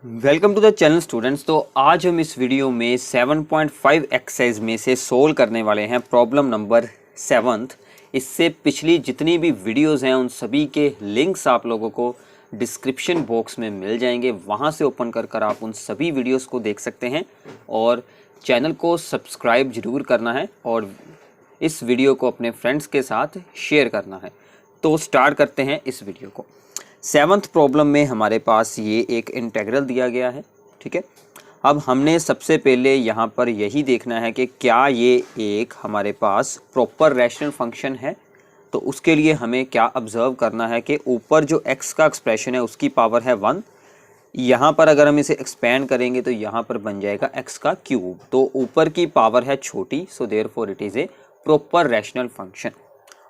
Welcome to the channel students. तो आज हम इस वीडियो में 7.5 एक्सरसाइज में से सोल्व करने वाले हैं प्रॉब्लम नंबर 7। इससे पिछली जितनी भी वीडियोस हैं उन सभी के लिंक्स आप लोगों को डिस्क्रिप्शन बॉक्स में मिल जाएंगे, वहां से ओपन कर आप उन सभी वीडियोस को देख सकते हैं और चैनल को सब्सक्राइब जरूर करना है और इस वीडियो को अपने फ्रेंड्स के साथ शेयर करना है। तो स्टार्ट करते हैं इस वीडियो को। 7th प्रॉब्लम में हमारे पास ये एक इंटेग्रल दिया गया है, ठीक है। अब हमने सबसे पहले यहाँ पर यही देखना है कि क्या ये एक हमारे पास प्रॉपर रैशनल फंक्शन है। तो उसके लिए हमें क्या ऑब्जर्व करना है कि ऊपर जो x का एक्सप्रेशन है उसकी पावर है 1। यहाँ पर अगर हम इसे एक्सपेंड करेंगे तो यहाँ पर बन जाएगा x का क्यूब। तो ऊपर की पावर है छोटी, so therefore it is a proper rational function.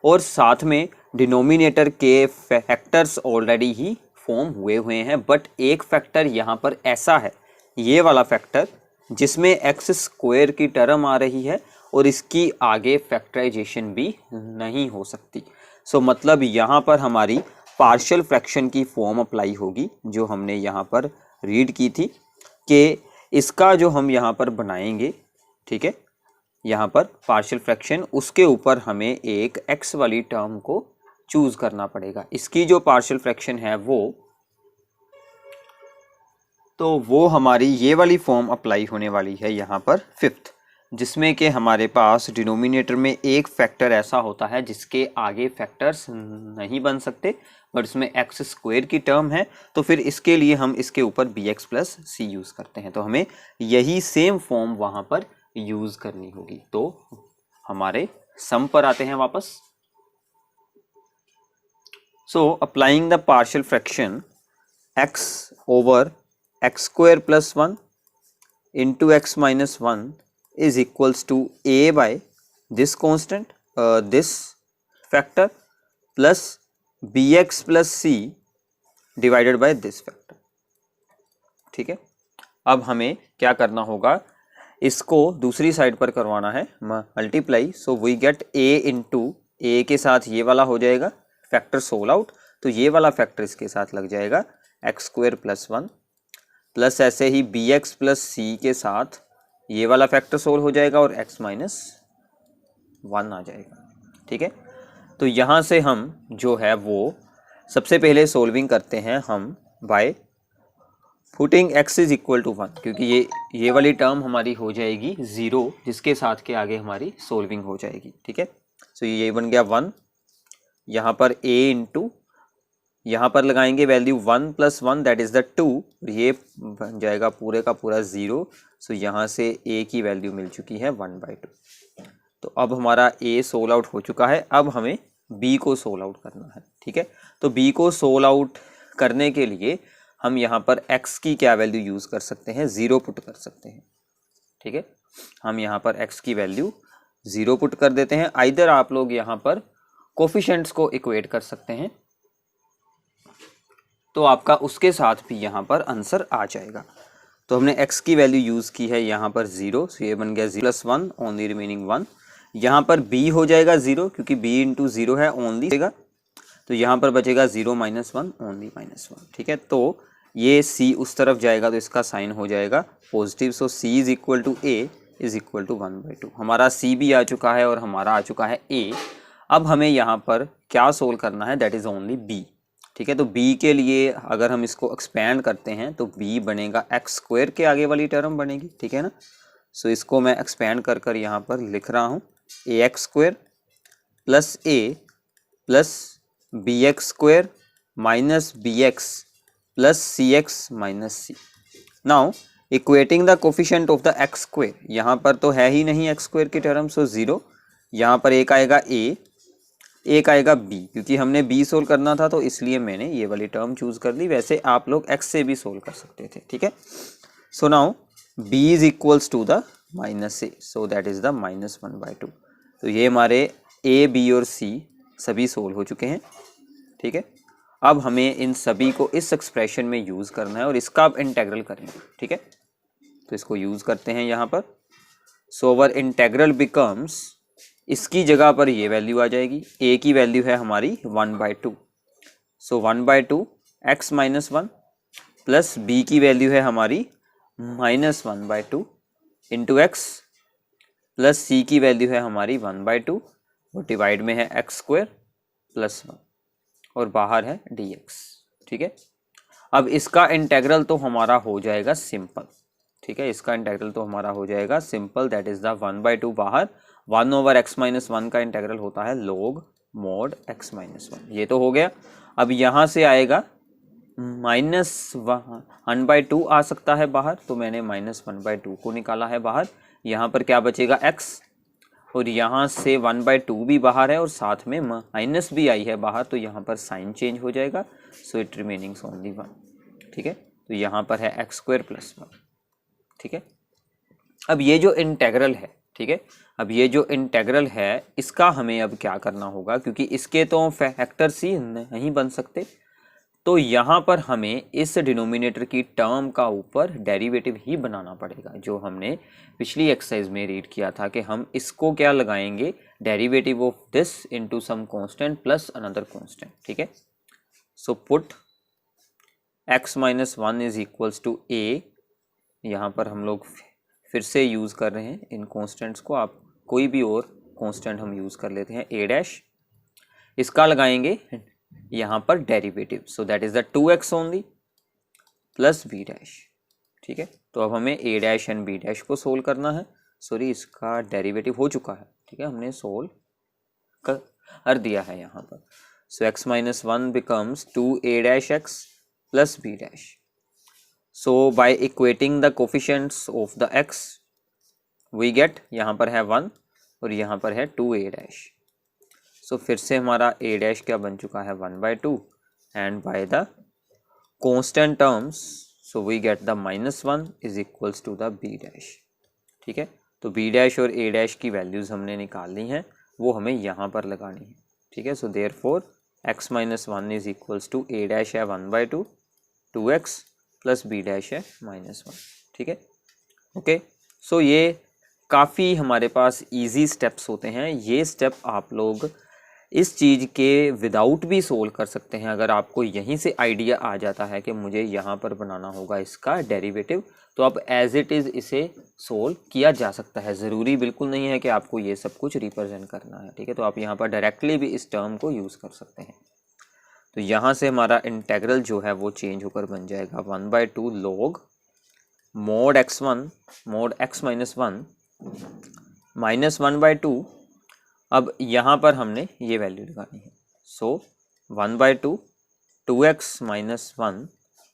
और साथ में डिनोमिनेटर के फैक्टर्स ऑलरेडी ही फॉर्म हुए हैं, बट एक फैक्टर यहाँ पर ऐसा है, ये वाला फैक्टर जिसमें एक्स स्क्वायर की टर्म आ रही है और इसकी आगे फैक्टराइजेशन भी नहीं हो सकती। सो मतलब यहाँ पर हमारी पार्शियल फ्रैक्शन की फॉर्म अप्लाई होगी जो हमने यहाँ पर रीड की थी कि इसका जो हम यहाँ पर बनाएंगे, ठीक है, यहाँ पर पार्शियल फ्रैक्शन, उसके ऊपर हमें एक x वाली टर्म को चूज करना पड़ेगा। इसकी जो पार्शियल फ्रैक्शन है वो हमारी ये वाली फॉर्म अप्लाई होने वाली है यहाँ पर 5th, जिसमें कि हमारे पास डिनोमिनेटर में एक फैक्टर ऐसा होता है जिसके आगे फैक्टर्स नहीं बन सकते, बट इसमें एक्स स्क्वायर की टर्म है। तो फिर इसके लिए हम इसके ऊपर bx प्लस सी यूज़ करते हैं। तो हमें यही सेम फॉर्म वहाँ पर यूज करनी होगी। तो हमारे सम पर आते हैं वापस। So applying the partial fraction x over x square plus 1 into x minus 1 is equals to a by this constant this factor plus bx plus c divided by this factor, ठीक है। अब हमें क्या करना होगा, इसको दूसरी साइड पर करवाना है multiply. So we get a into A के साथ ये वाला हो जाएगा फैक्टर सोल आउट, तो ये वाला फैक्टर इसके साथ लग जाएगा एक्स स्क्वायर प्लस 1 प्लस ऐसे ही बी एक्स प्लस सी के साथ ये वाला फैक्टर सोल हो जाएगा और x माइनस 1 आ जाएगा, ठीक है। तो यहाँ से हम जो है वो सबसे पहले सोल्विंग करते हैं हम by putting x is equal to 1, क्योंकि ये वाली टर्म हमारी हो जाएगी 0, जिसके साथ के आगे हमारी सोल्विंग हो जाएगी, ठीक है। सो ये बन गया 1, यहाँ पर a इंटू यहाँ पर लगाएंगे value 1 plus 1 that is the 2, ये बन जाएगा पूरे का पूरा 0। सो यहाँ से a की वैल्यू मिल चुकी है 1/2। तो अब हमारा a सोल आउट हो चुका है। अब हमें b को सोल आउट करना है, ठीक है। तो b को सोल आउट करने के लिए हम यहाँ पर x की क्या वैल्यू यूज़ कर सकते हैं, 0 पुट कर सकते हैं, ठीक है। हम यहाँ पर x की वैल्यू 0 पुट कर देते हैं। आइदर आप लोग यहाँ पर कोफिशिएंट्स को इक्वेट कर सकते हैं, तो आपका उसके साथ भी यहाँ पर आंसर आ जाएगा। तो हमने x की वैल्यू यूज़ की है यहाँ पर 0, सो ये बन गया 0 प्लस 1 ओनली रिमेनिंग 1। यहाँ पर b हो जाएगा 0, क्योंकि b इंटू 0 है ओनली, तो यहाँ पर बचेगा 0 माइनस 1 ओनली माइनस 1, ठीक है। तो ये c उस तरफ जाएगा तो इसका साइन हो जाएगा positive. So c is equal to a is equal to 1/2। हमारा c भी आ चुका है और हमारा आ चुका है a। अब हमें यहाँ पर क्या सोल्व करना है, दैट इज़ ओनली b, ठीक है। तो b के लिए अगर हम इसको एक्सपेंड करते हैं तो b बनेगा एक्स स्क्वायर के आगे वाली टर्म बनेगी, ठीक है ना। सो इसको मैं एक्सपेंड कर यहाँ पर लिख रहा हूँ A X square plus a plus B X square minus B X plus C X minus C. Now equating the coefficient of the X square, यहाँ पर तो है ही नहीं एक्स स्क्वायर की टर्म, सो 0। यहाँ पर एक आएगा a, एक आएगा b, क्योंकि हमने b सोल्व करना था तो इसलिए मैंने ये वाली टर्म चूज कर ली। वैसे आप लोग x से भी सोल्व कर सकते थे, ठीक है। So now b is equals to the minus a, so that is the minus 1/2। तो ये हमारे a, b और c सभी सोल्व हो चुके हैं, ठीक है। अब हमें इन सभी को इस एक्सप्रेशन में यूज़ करना है और इसका अब इंटेग्रल करेंगे, ठीक है। तो इसको यूज़ करते हैं यहाँ पर। सो अवर इंटेग्रल बिकम्स, इसकी जगह पर ये वैल्यू आ जाएगी, a की वैल्यू है हमारी 1/2, सो 1/2 x माइनस 1 प्लस b की वैल्यू है हमारी -1/2 इंटू एक्स प्लस c की वैल्यू है हमारी 1/2 और डिवाइड में है x² + 1 और बाहर है dx। ठीक है, अब इसका इंटेग्रल तो हमारा हो जाएगा सिंपल। ठीक है, इसका इंटेग्रल तो हमारा हो जाएगा सिंपल, दैट इज द 1/2 बाहर, 1/x-1 का इंटेग्रल होता है log mod x-1। ये तो हो गया। अब यहाँ से आएगा -1/2 आ सकता है बाहर, तो मैंने -1/2 को निकाला है बाहर। यहाँ पर क्या बचेगा x, और यहाँ से 1/2 भी बाहर है और साथ में माइनस भी आई है बाहर, तो यहाँ पर साइन चेंज हो जाएगा, सो इट रिमेनिंग्स ओनली 1। ठीक है, तो यहाँ पर है x² + 1। ठीक है, अब ये जो इंटेग्रल है, ठीक है, अब ये जो इंटेग्रल है इसका हमें अब क्या करना होगा, क्योंकि इसके तो फैक्टर्स ही नहीं बन सकते, तो यहाँ पर हमें इस डिनोमिनेटर की टर्म का ऊपर डेरिवेटिव ही बनाना पड़ेगा, जो हमने पिछली एक्सरसाइज में रीड किया था कि हम इसको क्या लगाएंगे, derivative of this into some constant plus another constant. ठीक है, सो पुट x-1 = a, यहाँ पर हम लोग फिर से यूज़ कर रहे हैं इन कांस्टेंट्स को, आप कोई भी और कांस्टेंट हम यूज़ कर लेते हैं, a', इसका लगाएंगे यहाँ पर derivative, so that is the 2x only plus b'। ठीक है, तो अब हमें a' एंड b' को सोल्व करना है। सॉरी, इसका डेरिवेटिव हो चुका है। ठीक है, हमने सोल्व कर दिया है यहाँ पर। सो x-1 becomes 2a'(x) plus b'। So by equating the coefficients of the x we get, यहाँ पर है 1 और यहाँ पर है 2a'। सो फिर से हमारा a' क्या बन चुका है 1/2 and by the constant terms so we get the -1 = the b'। ठीक है, तो b' और a' की वैल्यूज़ हमने निकाल ली हैं, वो हमें यहाँ पर लगानी है। ठीक है, सो देयरफॉर x-1 = a' है 1/2, 2x प्लस b' है -1। ठीक है, ओके, सो ये काफ़ी हमारे पास इजी स्टेप्स होते हैं। ये स्टेप आप लोग इस चीज़ के विदाउट भी सोल्व कर सकते हैं। अगर आपको यहीं से आइडिया आ जाता है कि मुझे यहाँ पर बनाना होगा इसका डेरिवेटिव, तो आप एज इट इज़ इसे सोल्व किया जा सकता है। ज़रूरी बिल्कुल नहीं है कि आपको ये सब कुछ रिप्रेजेंट करना है। ठीक है, तो आप यहाँ पर डायरेक्टली भी इस टर्म को यूज़ कर सकते हैं। तो यहाँ से हमारा इंटेग्रल जो है वो चेंज होकर बन जाएगा 1/2 log mod x-1 -1/2। अब यहाँ पर हमने ये वैल्यू लगानी है, सो 1/2 2x - 1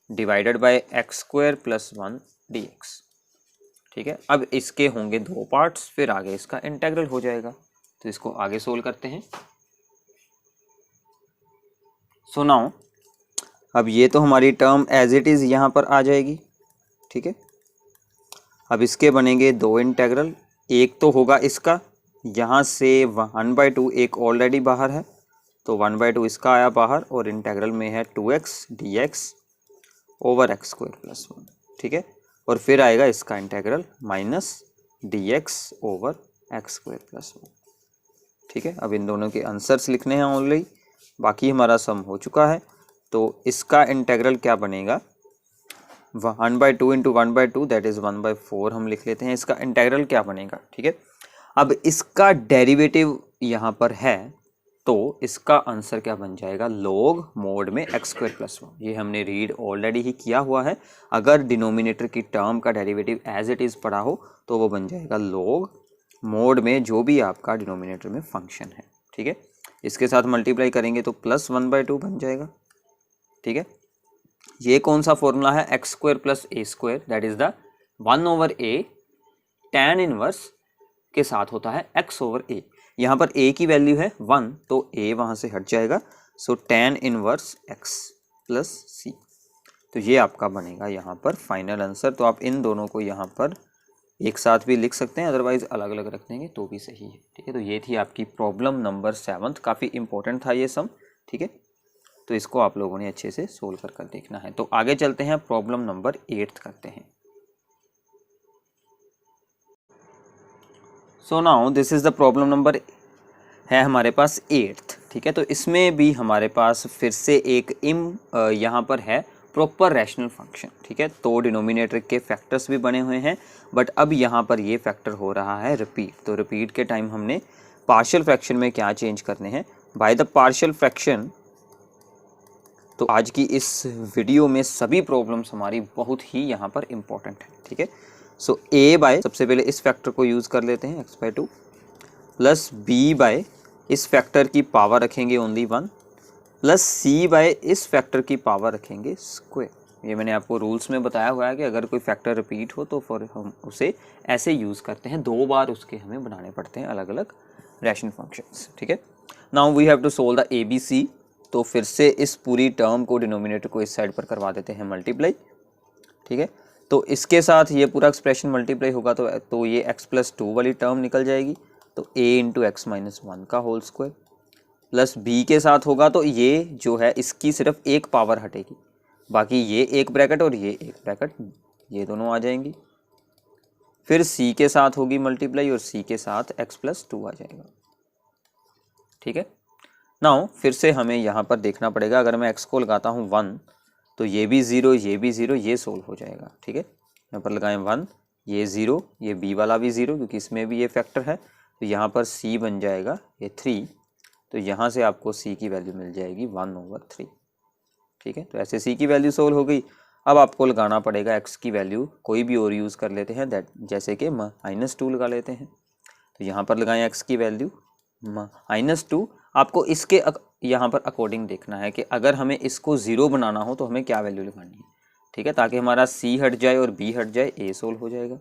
divided by x² + 1 dx। ठीक है, अब इसके होंगे दो पार्ट्स, फिर आगे इसका इंटेग्रल हो जाएगा। तो इसको आगे सोल्व करते हैं। सो नाउ अब ये तो हमारी टर्म एज इट इज़ यहाँ पर आ जाएगी। ठीक है, अब इसके बनेंगे दो इंटेग्रल, एक तो होगा इसका, यहाँ से 1/2 एक ऑलरेडी बाहर है, तो 1/2 इसका आया बाहर, और इंटेग्रल में है 2x dx / x² + 1। ठीक है, और फिर आएगा इसका इंटेग्रल -dx / x² + 1। ठीक है, अब इन दोनों के आंसर्स लिखने हैं ओनली, बाकी हमारा सम हो चुका है। तो इसका इंटेग्रल क्या बनेगा 1/2 × 1/2 दैट इज़ 1/4 हम लिख लेते हैं। इसका इंटेग्रल क्या बनेगा, ठीक है। अब इसका डेरिवेटिव यहाँ पर है, तो इसका आंसर क्या बन जाएगा log mod में x² + 1। ये हमने रीड ऑलरेडी ही किया हुआ है। अगर डिनोमिनेटर की टर्म का डेरिवेटिव एज इट इज़ पढ़ा हो तो वो बन जाएगा log mod में जो भी आपका डिनोमिनेटर में फंक्शन है। ठीक है, इसके साथ मल्टीप्लाई करेंगे तो +1/2 बन जाएगा। ठीक है, ये कौन सा फॉर्मूला है, x² + a² that is the 1/a tan inverse के साथ होता है x/a। यहाँ पर a की वैल्यू है 1, तो a वहाँ से हट जाएगा, सो tan इनवर्स x + c। तो ये आपका बनेगा यहाँ पर फाइनल आंसर। तो आप इन दोनों को यहाँ पर एक साथ भी लिख सकते हैं, अदरवाइज अलग अलग रख देंगे तो भी सही है। ठीक है, तो ये थी आपकी प्रॉब्लम नंबर 7। काफ़ी इंपॉर्टेंट था ये सम। ठीक है, तो इसको आप लोगों ने अच्छे से सोल्व कर देखना है। तो आगे चलते हैं, प्रॉब्लम नंबर 8 करते हैं। सो now this is the problem number है हमारे पास 8th। ठीक है, तो इसमें भी हमारे पास फिर से एक यहाँ पर है प्रॉपर रैशनल फंक्शन, ठीक है। तो डिनोमिनेटर के फैक्टर्स भी बने हुए हैं, बट अब यहाँ पर ये फैक्टर हो रहा है रिपीट। तो रिपीट के टाइम हमने पार्शियल फ्रैक्शन में क्या चेंज करने हैं, बाय द पार्शियल फ्रैक्शन। तो आज की इस वीडियो में सभी प्रॉब्लम्स हमारी बहुत ही यहाँ पर इम्पोर्टेंट है, ठीक है। सो ए बाय, सबसे पहले इस फैक्टर को यूज़ कर लेते हैं x/2 प्लस बी बाय, इस फैक्टर की पावर रखेंगे ओनली 1 प्लस सी बाय, इस फैक्टर की पावर रखेंगे स्क्वायर। ये मैंने आपको रूल्स में बताया हुआ है कि अगर कोई फैक्टर रिपीट हो तो फिर हम उसे ऐसे यूज़ करते हैं, 2 बार उसके हमें बनाने पड़ते हैं अलग अलग रैशनल फंक्शंस, ठीक है। Now we have to solve the ABC। तो फिर से इस पूरी टर्म को, डिनोमिनेटर को इस साइड पर करवा देते हैं मल्टीप्लाई, ठीक है। तो इसके साथ ये पूरा एक्सप्रेशन मल्टीप्लाई होगा तो ये x+2 वाली टर्म निकल जाएगी। तो a × x-1 का होल स्क्वायर प्लस b के साथ होगा तो ये जो है इसकी सिर्फ एक पावर हटेगी, बाकी ये एक ब्रैकेट और ये एक ब्रैकेट, ये दोनों आ जाएंगी। फिर c के साथ होगी मल्टीप्लाई और c के साथ x+2 आ जाएगा, ठीक है। नाउ फिर से हमें यहाँ पर देखना पड़ेगा, अगर मैं x को लगाता हूँ 1 तो ये भी 0, ये भी 0, ये सोल्व हो जाएगा, ठीक है। यहाँ पर लगाएं 1, ये 0, ये b वाला भी 0 क्योंकि इसमें भी ये फैक्टर है। तो यहाँ पर c बन जाएगा ये 3, तो यहाँ से आपको c की वैल्यू मिल जाएगी 1/3, ठीक है। तो ऐसे c की वैल्यू सोल्व हो गई। अब आपको लगाना पड़ेगा x की वैल्यू, कोई भी और यूज़ कर लेते हैं, जैसे कि -2 लगा लेते हैं। तो यहाँ पर लगाएं x की वैल्यू -2। आपको इसके यहाँ पर अकॉर्डिंग देखना है कि अगर हमें इसको 0 बनाना हो तो हमें क्या वैल्यू लगानी है, ठीक है, ताकि हमारा c हट जाए और b हट जाए, a सोल्व हो जाएगा।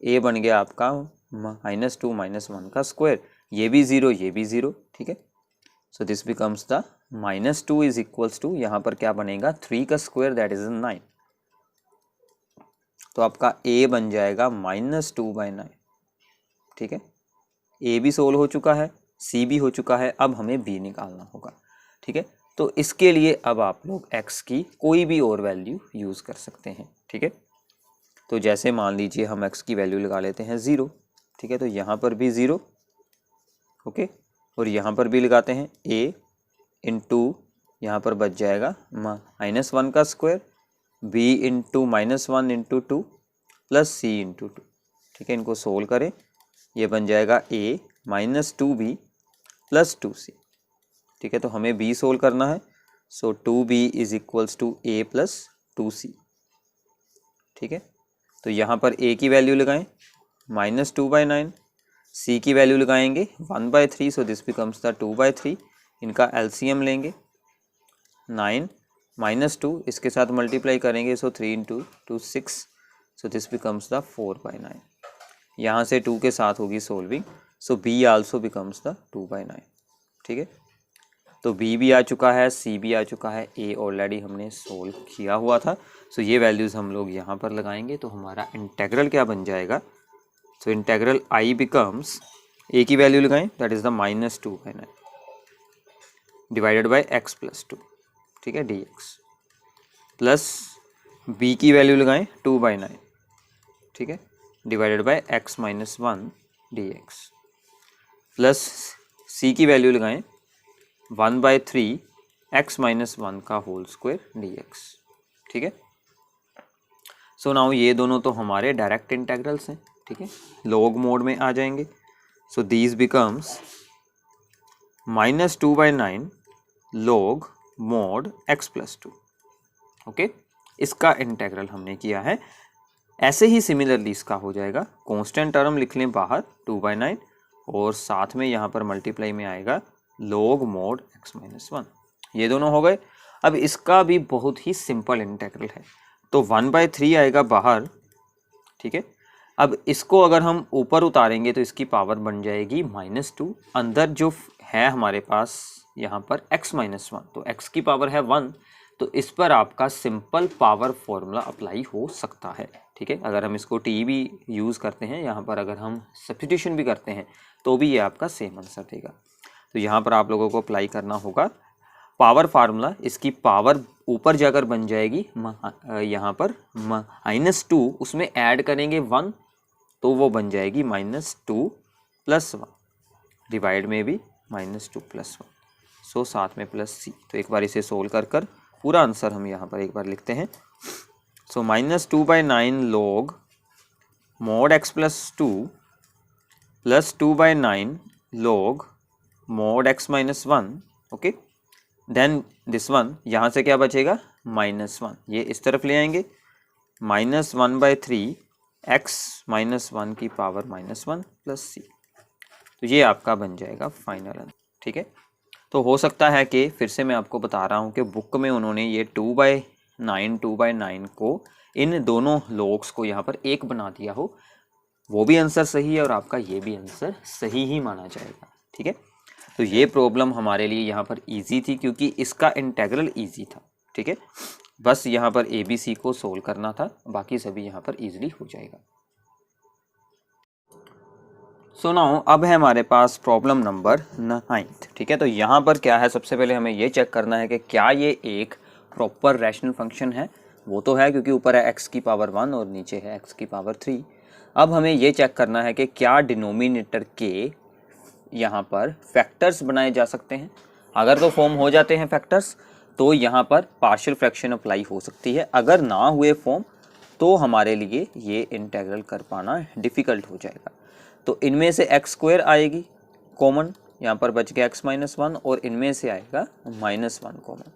a बन गया आपका -2 - 1 का स्क्वायर, ये भी 0, ये भी 0, ठीक है। So this becomes the -2 is equals to, यहाँ पर क्या बनेगा 3 का स्क्वायर दैट इज 9। तो आपका a बन जाएगा -2/9, ठीक है। a भी सोल्व हो चुका है, c भी हो चुका है, अब हमें b निकालना होगा, ठीक है। तो इसके लिए अब आप लोग x की कोई भी और वैल्यू यूज़ कर सकते हैं, ठीक है। तो जैसे मान लीजिए हम x की वैल्यू लगा लेते हैं 0, ठीक है। तो यहाँ पर भी 0, ओके, और यहाँ पर भी लगाते हैं a × यहाँ पर बच जाएगा -1 का स्क्वायर, b × -1 × 2 प्लस c × 2, ठीक है। इनको सोल्व करें, ये बन जाएगा a -2b प्लस 2c, ठीक है। तो हमें b सोल्व करना है, so 2b is equals to a plus 2c, ठीक है। तो यहाँ पर a की वैल्यू लगाएं -2/9, c की वैल्यू लगाएंगे 1/3, सो दिस बिकम्स द 2/3। इनका एलसीएम लेंगे 9 -2, इसके साथ मल्टीप्लाई करेंगे, सो 3 × 2 6, सो दिस बिकम्स द 4/9। यहाँ से 2 के साथ होगी solving, so b also becomes the 2/9, ठीक है। तो b भी आ चुका है, c भी आ चुका है, a ऑलरेडी हमने सोल्व किया हुआ था। सो ये वैल्यूज़ हम लोग यहाँ पर लगाएंगे, तो हमारा इंटेग्रल क्या बन जाएगा, सो इंटेग्रल i बिकम्स, a की वैल्यू लगाएं that is the -2/9 divided by x+2, ठीक है, dx, प्लस b की वैल्यू लगाएं 2/9, ठीक है, divided by x-1 dx, plus c की वैल्यू लगाएं 1/3 x-1 का होल स्क्वायर dx, ठीक है। सो नाउ ये दोनों तो हमारे डायरेक्ट इंटेग्रल्स हैं, ठीक है, लॉग मोड में आ जाएंगे। So these becomes -2/9 log mod x+2, okay. इसका इंटेग्रल हमने किया है। ऐसे ही सिमिलरली इसका हो जाएगा, कांस्टेंट टर्म लिख लें बाहर 2/9 और साथ में यहाँ पर मल्टीप्लाई में आएगा log mod x-1, ये दोनों हो गए। अब इसका भी बहुत ही सिंपल इंटेग्रल है, तो 1/3 आएगा बाहर, ठीक है। अब इसको अगर हम ऊपर उतारेंगे तो इसकी पावर बन जाएगी -2, अंदर जो है हमारे पास यहाँ पर x-1, तो x की पावर है 1, तो इस पर आपका सिंपल पावर फॉर्मूला अप्लाई हो सकता है, ठीक है। अगर हम इसको t भी यूज़ करते हैं, यहाँ पर अगर हम सब्स्टिट्यूशन भी करते हैं तो भी ये आपका सेम आंसर देगा। तो यहाँ पर आप लोगों को अप्लाई करना होगा पावर फार्मूला, इसकी पावर ऊपर जाकर बन जाएगी यहाँ पर -2, उसमें ऐड करेंगे 1 तो वो बन जाएगी -2 + 1, डिवाइड में भी -2 + 1, सो साथ में प्लस c। तो एक बार इसे सोल्व कर पूरा आंसर हम यहाँ पर एक बार लिखते हैं। सो -2/9 log mod x plus 2 plus 2/9 log mod x minus 1, okay. Then this one, यहाँ से क्या बचेगा -1, ये इस तरफ ले आएंगे, -1/3 x -1 की पावर -1 प्लस सी। तो ये आपका बन जाएगा फाइनल आंसर, ठीक है। तो हो सकता है कि फिर से मैं आपको बता रहा हूँ कि बुक में उन्होंने ये 2/9 को इन दोनों लोग्स को यहाँ पर एक बना दिया हो, वो भी आंसर सही है और आपका ये भी आंसर सही ही माना जाएगा, ठीक है। तो ये प्रॉब्लम हमारे लिए यहाँ पर इजी थी क्योंकि इसका इंटेग्रल इजी था, ठीक है। बस यहाँ पर ABC को सोल्व करना था, बाकी सभी यहाँ पर इजीली हो जाएगा। सो नाउ अब है हमारे पास प्रॉब्लम नंबर 9, ठीक है। तो यहाँ पर क्या है, सबसे पहले हमें ये चेक करना है कि क्या ये एक प्रॉपर रैशनल फंक्शन है। वो तो है क्योंकि ऊपर है x की पावर 1 और नीचे है x की पावर 3। अब हमें ये चेक करना है कि क्या डिनोमिनेटर के यहाँ पर फैक्टर्स बनाए जा सकते हैं। अगर तो फॉर्म हो जाते हैं फैक्टर्स तो यहाँ पर पार्शियल फ्रैक्शन अप्लाई हो सकती है, अगर ना हुए फॉर्म तो हमारे लिए ये इंटेग्रल कर पाना डिफ़िकल्ट हो जाएगा। तो इनमें से x² आएगी कॉमन, यहाँ पर बच गया x-1 और इनमें से आएगा -1 कॉमन,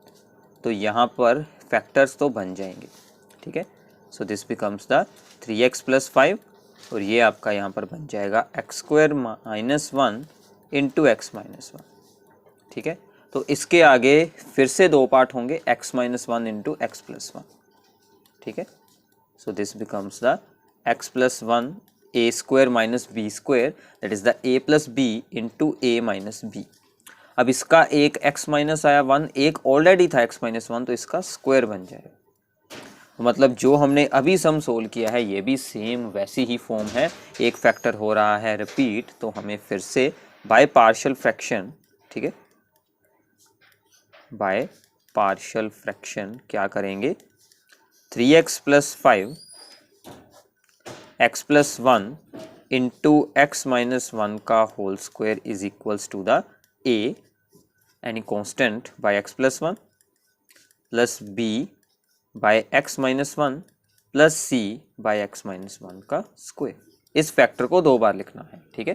तो यहाँ पर फैक्टर्स तो बन जाएंगे, ठीक है। So this becomes the 3x + 5 और ये आपका यहाँ पर बन जाएगा x² - 1 × x-1, ठीक है। तो इसके आगे फिर से दो पार्ट होंगे x-1 × x + 1, ठीक है। So this becomes the x + 1 a² - b² that is the a + b × a - b। अब इसका एक x माइनस आया 1, एक ऑलरेडी था x-1, तो इसका स्क्वायर बन जाएगा। मतलब जो हमने अभी सम सोल्व किया है ये भी सेम वैसी ही फॉर्म है, एक फैक्टर हो रहा है रिपीट, तो हमें फिर से बाय पार्शियल फ्रैक्शन, ठीक है, बाय पार्शियल फ्रैक्शन क्या करेंगे, 3x + 5 x + 1 × x-1 का whole square is equals to the a any constant by x + 1 plus b by x-1 plus c by x-1 का स्क्वायर। इस फैक्टर को दो बार लिखना है, ठीक है।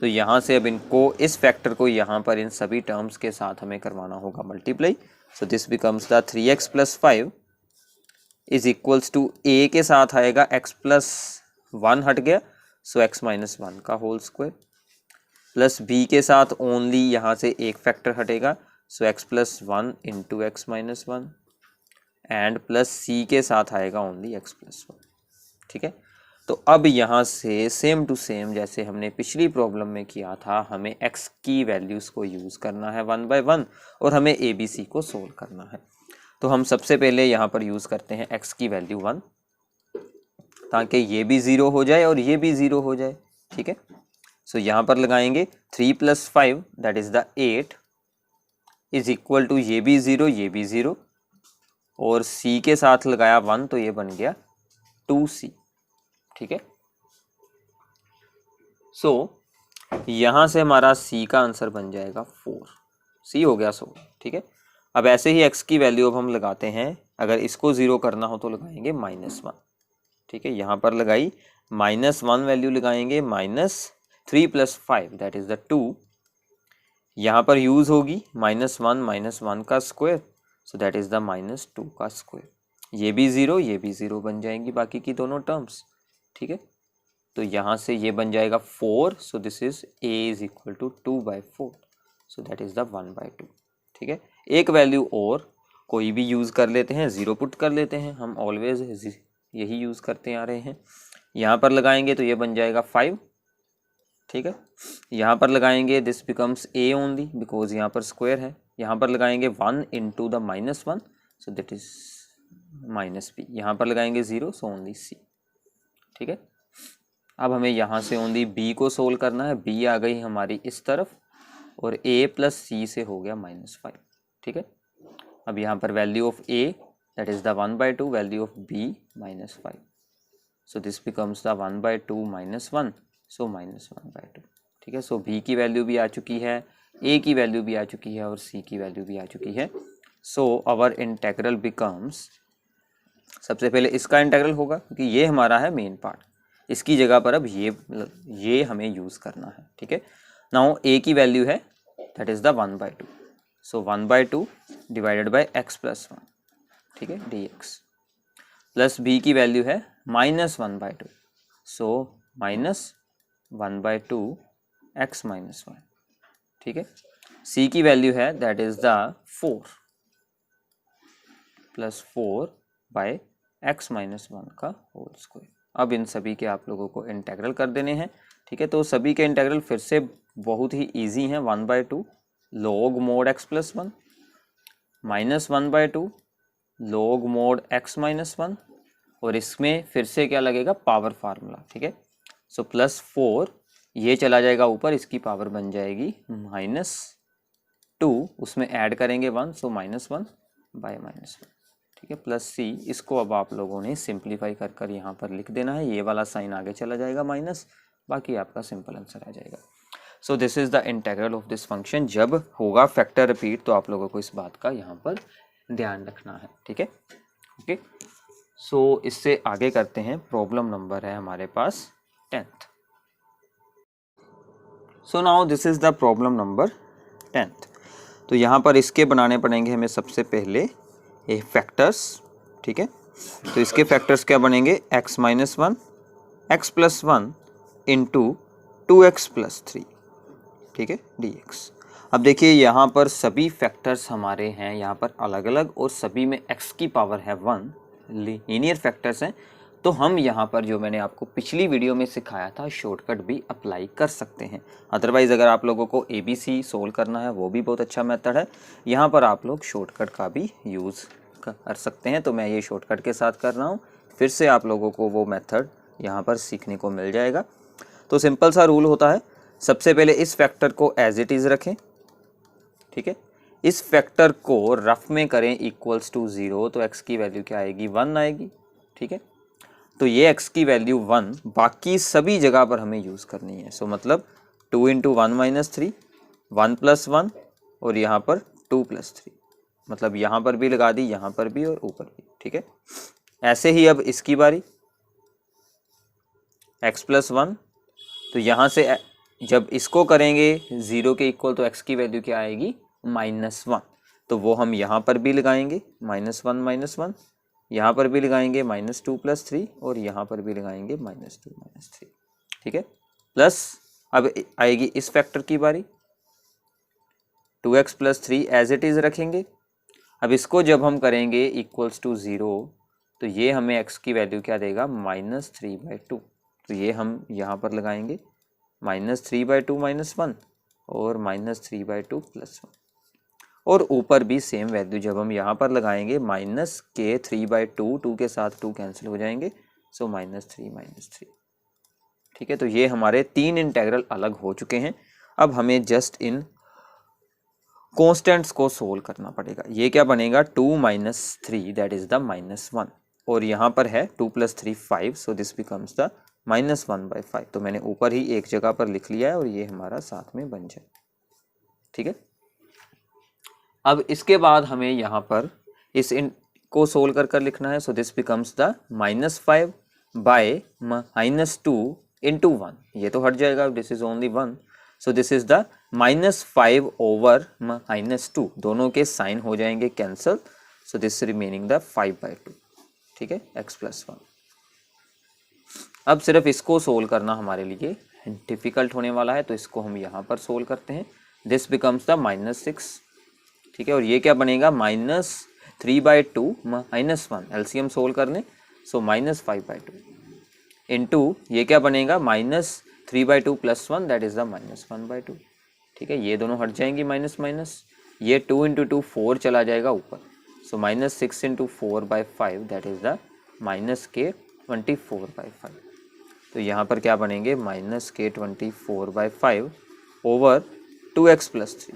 तो यहाँ से अब इनको, इस फैक्टर को यहाँ पर इन सभी टर्म्स के साथ हमें करवाना होगा multiply. So this becomes the 3x + 5 is equals to a के साथ आएगा x + 1 हट गया, सो x-1 का होल स्क्वायर, प्लस b के साथ ओनली यहाँ से एक फैक्टर हटेगा, सो x + 1 × x-1 and plus c के साथ आएगा ओनली x + 1, ठीक है। तो अब यहाँ से सेम टू सेम जैसे हमने पिछली प्रॉब्लम में किया था, हमें x की वैल्यूज़ को यूज़ करना है 1 by 1 और हमें ABC को सोल्व करना है। तो हम सबसे पहले यहाँ पर यूज़ करते हैं x की वैल्यू 1 ताकि ये भी 0 हो जाए और ये भी 0 हो जाए, ठीक है। सो यहाँ पर लगाएंगे 3 + 5 that is the 8 is equal to ये भी 0 ये भी 0 और c के साथ लगाया 1 तो ये बन गया 2c, ठीक है। सो यहाँ से हमारा c का आंसर बन जाएगा 4, c हो गया 100, ठीक है। अब ऐसे ही x की वैल्यू अब हम लगाते हैं, अगर इसको 0 करना हो तो लगाएंगे -1, ठीक है। यहाँ पर लगाई -1 वैल्यू लगाएंगे, -3 + 5 दैट इज़ द 2, यहाँ पर यूज़ होगी -1 - 1 का square, so that is the -2 का स्क्वायर, ये भी 0 ये भी 0 बन जाएंगी बाकी की दोनों टर्म्स, ठीक है। तो यहाँ से ये बन जाएगा 4, so this is a is equal to 2/4, so that is the 1/2, ठीक है। एक वैल्यू और कोई भी यूज़ कर लेते हैं, 0 पुट कर लेते हैं, हम ऑलवेज यही यूज़ करते आ रहे हैं। यहाँ पर लगाएंगे तो ये बन जाएगा 5, ठीक है। यहाँ पर लगाएंगे this becomes a only because यहाँ पर स्क्वायर है, यहाँ पर लगाएंगे 1 × the -1, so that is -b, यहाँ पर लगाएंगे 0, सो ओनली c, ठीक है। अब हमें यहाँ से ओनली b को सोल्व करना है, b आ गई हमारी इस तरफ और a + c से हो गया -5, ठीक है। अब यहाँ पर value of a that is the 1/2, value of b -5, so this becomes the 1/2 - 1, सो -1/2, ठीक है। सो b की वैल्यू भी आ चुकी है, a की वैल्यू भी आ चुकी है और c की वैल्यू भी आ चुकी है। सो आवर इंटेग्रल बिकम्स, सबसे पहले इसका इंटेग्रल होगा क्योंकि ये हमारा है मेन पार्ट, इसकी जगह पर अब ये हमें यूज़ करना है, ठीक है। नाउ a की वैल्यू है that is the 1/2, so 1/2 divided by x plus 1, ठीक है, dx, प्लस b की वैल्यू है -1/2, सो -1/2 x माइनस 1, ठीक है। c की वैल्यू है that is the 4 plus 4 by x minus 1 का होल स्क्वायर। अब इन सभी के आप लोगों को इंटेग्रल कर देने हैं, ठीक है। तो सभी के इंटेग्रल फिर से बहुत ही इजी हैं। 1/2 log mod x plus 1 -1/2 log mod x minus 1, और इसमें फिर से क्या लगेगा, पावर फार्मूला, ठीक है। सो +4 ये चला जाएगा ऊपर, इसकी पावर बन जाएगी -2, उसमें ऐड करेंगे 1, सो -1 बाय -1, ठीक है, प्लस c। इसको अब आप लोगों ने सिंप्लीफाई कर कर यहाँ पर लिख देना है, ये वाला साइन आगे चला जाएगा माइनस, बाकी आपका सिंपल आंसर आ जाएगा। So this is the integral of this function. जब होगा फैक्टर रिपीट तो आप लोगों को इस बात का यहाँ पर ध्यान रखना है, ठीक है, ओके। सो इससे आगे करते हैं, प्रॉब्लम नंबर है हमारे पास 10th। So now this is the problem number 10th। तो यहाँ पर इसके बनाने पड़ेंगे हमें सबसे पहले ये फैक्टर्स, ठीक है। तो इसके फैक्टर्स क्या बनेंगे, x minus 1 x plus 1 into 2x plus 3, ठीक है, dx। अब देखिए यहाँ पर सभी फैक्टर्स हमारे हैं यहाँ पर अलग अलग, और सभी में x की पावर है 1, लीनियर फैक्टर्स हैं। तो हम यहाँ पर जो मैंने आपको पिछली वीडियो में सिखाया था शॉर्टकट भी अप्लाई कर सकते हैं। अदरवाइज़ अगर आप लोगों को ABC सोल्व करना है वो भी बहुत अच्छा मेथड है, यहाँ पर आप लोग शॉर्टकट का भी यूज़ कर सकते हैं। तो मैं ये शॉर्टकट के साथ कर रहा हूँ, फिर से आप लोगों को वो मेथड यहाँ पर सीखने को मिल जाएगा। तो सिंपल सा रूल होता है, सबसे पहले इस फैक्टर को एज इट इज़ रखें, ठीक है। इस फैक्टर को रफ में करें इक्वल्स टू 0, तो x की वैल्यू क्या आएगी, 1 आएगी, ठीक है। तो ये x की वैल्यू 1 बाकी सभी जगह पर हमें यूज़ करनी है। सो मतलब 2 इंटू 1 माइनस 3, 1 प्लस 1, और यहाँ पर 2 प्लस 3, मतलब यहाँ पर भी लगा दी, यहाँ पर भी और ऊपर भी, ठीक है। ऐसे ही अब इसकी बारी, x प्लस 1, तो यहाँ से जब इसको करेंगे 0 के इक्वल तो x की वैल्यू क्या आएगी, -1, तो वो हम यहाँ पर भी लगाएंगे -1, यहाँ पर भी लगाएंगे -2 प्लस 3, और यहाँ पर भी लगाएंगे -2 3, ठीक है। प्लस अब आएगी इस फैक्टर की बारी, 2x plus 3 as it is रखेंगे। अब इसको जब हम करेंगे इक्वल्स टू 0, तो ये हमें x की वैल्यू क्या देगा, -3/2, तो ये हम यहाँ पर लगाएंगे -3/2 -1 और -3/2 +1, और ऊपर भी सेम वैल्यू जब हम यहाँ पर लगाएंगे -3/2, 2 के साथ 2 कैंसिल हो जाएंगे, सो -3, ठीक है। तो ये हमारे 3 इंटेग्रल अलग हो चुके हैं। अब हमें जस्ट इन कॉन्स्टेंट्स को सोल्व करना पड़ेगा। ये क्या बनेगा, 2 - 3 दैट इज द -1, और यहाँ पर है 2 + 3 5, सो दिस बिकम्स द -1/5। तो मैंने ऊपर ही एक जगह पर लिख लिया है और ये हमारा साथ में बन जाए, ठीक है। अब इसके बाद हमें यहाँ पर इस को सोल्व कर कर लिखना है। So this becomes the -5 by -2 into 1, ये तो हट जाएगा, this is only 1, so this is the -5 over -2, दोनों के साइन हो जाएंगे cancel, so this remaining the 5/2, ठीक है, x प्लस 1। अब सिर्फ इसको सोल्व करना हमारे लिए डिफिकल्ट होने वाला है, तो इसको हम यहाँ पर सोल्व करते हैं। दिस बिकम्स द -6, ठीक है, और ये क्या बनेगा, -3/2 -1, एलसीएम सोल्व करने, सो -5/2 इंटू ये क्या बनेगा, -3/2 + 1 दैट इज द -1/2, ठीक है। ये दोनों हट जाएंगी माइनस माइनस, ये 2 × 2 4 चला जाएगा ऊपर, सो -6 × 4/5 दैट इज द -24/5। तो यहाँ पर क्या बनेंगे, -24/5 ओवर 2x + 3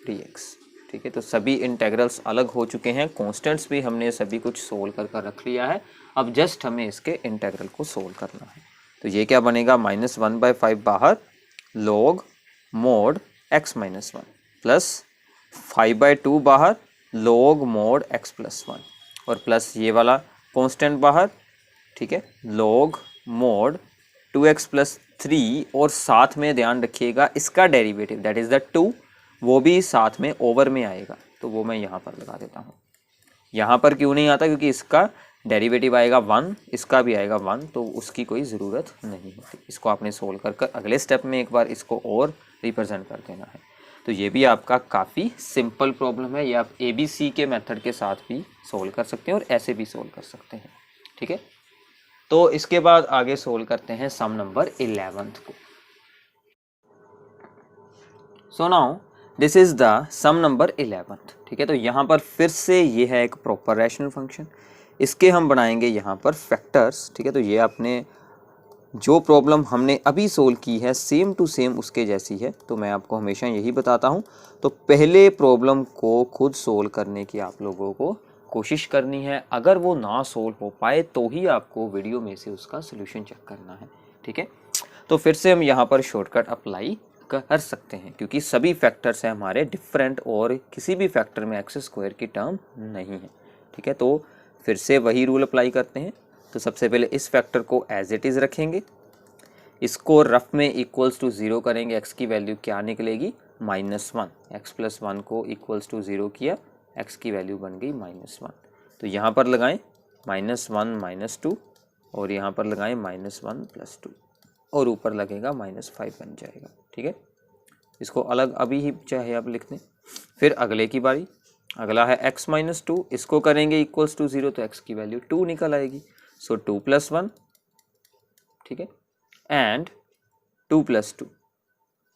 dx, ठीक है। तो सभी इंटेग्रल्स अलग हो चुके हैं, कॉन्स्टेंट्स भी हमने सभी कुछ सोल्व कर रख लिया है। अब जस्ट हमें इसके इंटेग्रल को सोल्व करना है। तो ये क्या बनेगा, -1/5 बाहर, log mod x - 1 प्लस 5/2 बाहर, log mod x प्लस 1 और प्लस ये वाला कांस्टेंट बाहर, ठीक है, log mod 2x प्लस 3 और साथ में ध्यान रखिएगा इसका डेरिवेटिव दैट इज़ द 2 वो भी साथ में ओवर में आएगा, तो वो मैं यहाँ पर लगा देता हूँ। यहाँ पर क्यों नहीं आता, क्योंकि इसका डेरिवेटिव आएगा 1, इसका भी आएगा 1, तो उसकी कोई ज़रूरत नहीं होती। इसको आपने सोल्व कर अगले स्टेप में एक बार इसको और रिप्रेजेंट कर देना है। तो ये भी आपका काफ़ी सिंपल प्रॉब्लम है, ये आप ABC के मेथड के साथ भी सोल्व कर सकते हैं और ऐसे भी सोल्व कर सकते हैं, ठीक है। तो इसके बाद आगे सोल्व करते हैं सम नंबर 11th को। So now this is the sum number 11th, ठीक है। तो यहाँ पर फिर से ये है एक प्रॉपर रैशनल फंक्शन, इसके हम बनाएंगे यहाँ पर फैक्टर्स, ठीक है। तो ये आपने जो प्रॉब्लम हमने अभी सोल्व की है सेम टू सेम उसके जैसी है, तो मैं आपको हमेशा यही बताता हूँ। तो पहले प्रॉब्लम को खुद सोल्व करने की आप लोगों को कोशिश करनी है, अगर वो ना सोल्व हो पाए तो ही आपको वीडियो में से उसका सोल्यूशन चेक करना है, ठीक है। तो फिर से हम यहाँ पर शॉर्टकट अप्लाई कर सकते हैं, क्योंकि सभी फैक्टर्स हैं हमारे डिफरेंट और किसी भी फैक्टर में एक्स स्क्वायर की टर्म नहीं है, ठीक है। तो फिर से वही रूल अप्लाई करते हैं। तो सबसे पहले इस फैक्टर को एज इट इज़ रखेंगे, इसको रफ में इक्वल्स टू 0 करेंगे, एक्स की वैल्यू क्या निकलेगी -1, एक्स प्लस 1 को इक्वल्स टू 0 किया, एक्स की वैल्यू बन गई -1। तो यहाँ पर लगाएं -1 -2 और यहाँ पर लगाएं -1 + 2 और ऊपर लगेगा -5 बन जाएगा, ठीक है। इसको अलग अभी ही चाहे आप लिख दें। फिर अगले की बारी, अगला है x - 2, इसको करेंगे इक्वल्स टू 0 तो x की वैल्यू 2 निकल आएगी। सो 2 + 1, ठीक है, एंड 2 + 2,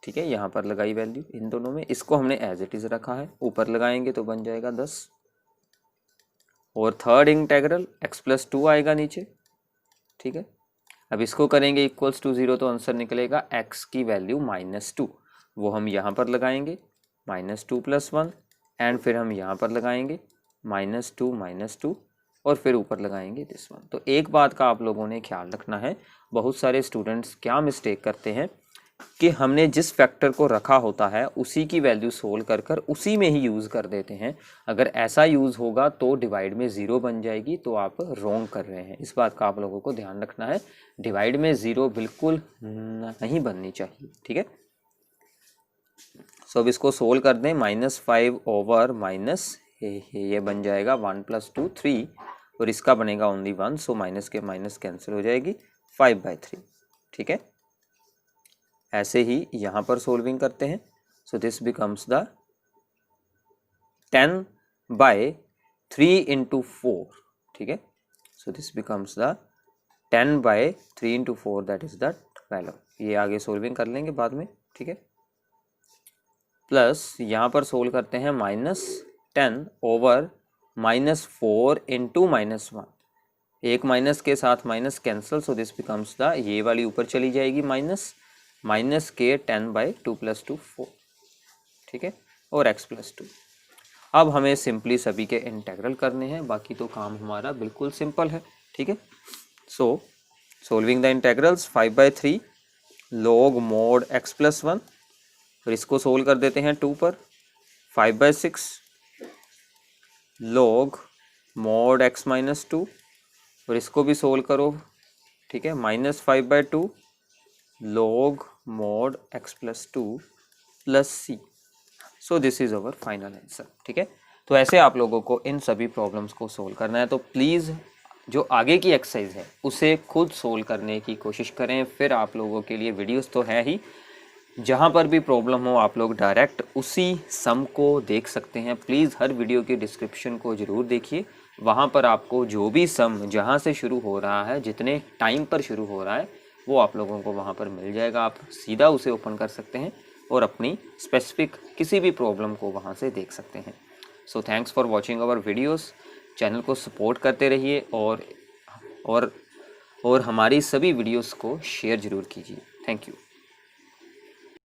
ठीक है। यहाँ पर लगाई वैल्यू इन दोनों में, इसको हमने एज इट इज़ रखा है, ऊपर लगाएंगे तो बन जाएगा 10 और थर्ड इंटेग्रल x + 2 आएगा नीचे, ठीक है। अब इसको करेंगे इक्वल्स टू 0 तो आंसर निकलेगा x की वैल्यू -2, वो हम यहाँ पर लगाएंगे -2 + 1 एंड फिर हम यहाँ पर लगाएंगे -2 और फिर ऊपर लगाएंगे दिस 1। तो एक बात का आप लोगों ने ख्याल रखना है, बहुत सारे स्टूडेंट्स क्या मिस्टेक करते हैं कि हमने जिस फैक्टर को रखा होता है उसी की वैल्यू सोल्व कर उसी में ही यूज़ कर देते हैं। अगर ऐसा यूज़ होगा तो डिवाइड में 0 बन जाएगी, तो आप रॉन्ग कर रहे हैं। इस बात का आप लोगों को ध्यान रखना है, डिवाइड में 0 बिल्कुल नहीं बननी चाहिए, ठीक है। सो अब इसको सोल्व कर दें, -5 ओवर माइनस ये बन जाएगा 1 + 2 3 और इसका बनेगा ओनली 1, सो माइनस के माइनस कैंसिल हो जाएगी 5/3, ठीक है। ऐसे ही यहाँ पर सोल्विंग करते हैं। सो दिस बिकम्स द 10/3 × 4, ठीक है। So this becomes the 10/3 × 4 that is the 12। ये आगे सोल्विंग कर लेंगे बाद में, ठीक है। प्लस यहाँ पर सोल्व करते हैं -10 ओवर -4 × -1, एक माइनस के साथ minus cancel, so this becomes the, ये वाली ऊपर चली जाएगी माइनस के 10/2 + 2 4, ठीक है, और x + 2। अब हमें सिंपली सभी के इंटेग्रल करने हैं, बाकी तो काम हमारा बिल्कुल सिंपल है, ठीक है। So solving the integrals, 5/3 log mod x + 1 और इसको सोल्व कर देते हैं 2 पर, 5/6 log mod x - 2 और इसको भी सोल्व करो, ठीक है, -5/2 log mod x + 2 + c। So this is our final answer, ठीक है। तो ऐसे आप लोगों को इन सभी प्रॉब्लम्स को सोल्व करना है। तो प्लीज़ जो आगे की एक्सरसाइज है उसे खुद सोल्व करने की कोशिश करें। फिर आप लोगों के लिए वीडियोस तो है ही, जहाँ पर भी प्रॉब्लम हो आप लोग डायरेक्ट उसी सम को देख सकते हैं। प्लीज़ हर वीडियो के डिस्क्रिप्शन को ज़रूर देखिए, वहाँ पर आपको जो भी सम जहाँ से शुरू हो रहा है, जितने टाइम पर शुरू हो रहा है, वो आप लोगों को वहाँ पर मिल जाएगा। आप सीधा उसे ओपन कर सकते हैं और अपनी स्पेसिफिक किसी भी प्रॉब्लम को वहाँ से देख सकते हैं। So thanks for watching our videos. Channel को सपोर्ट करते रहिए और हमारी सभी वीडियोस को शेयर ज़रूर कीजिए। Thank you.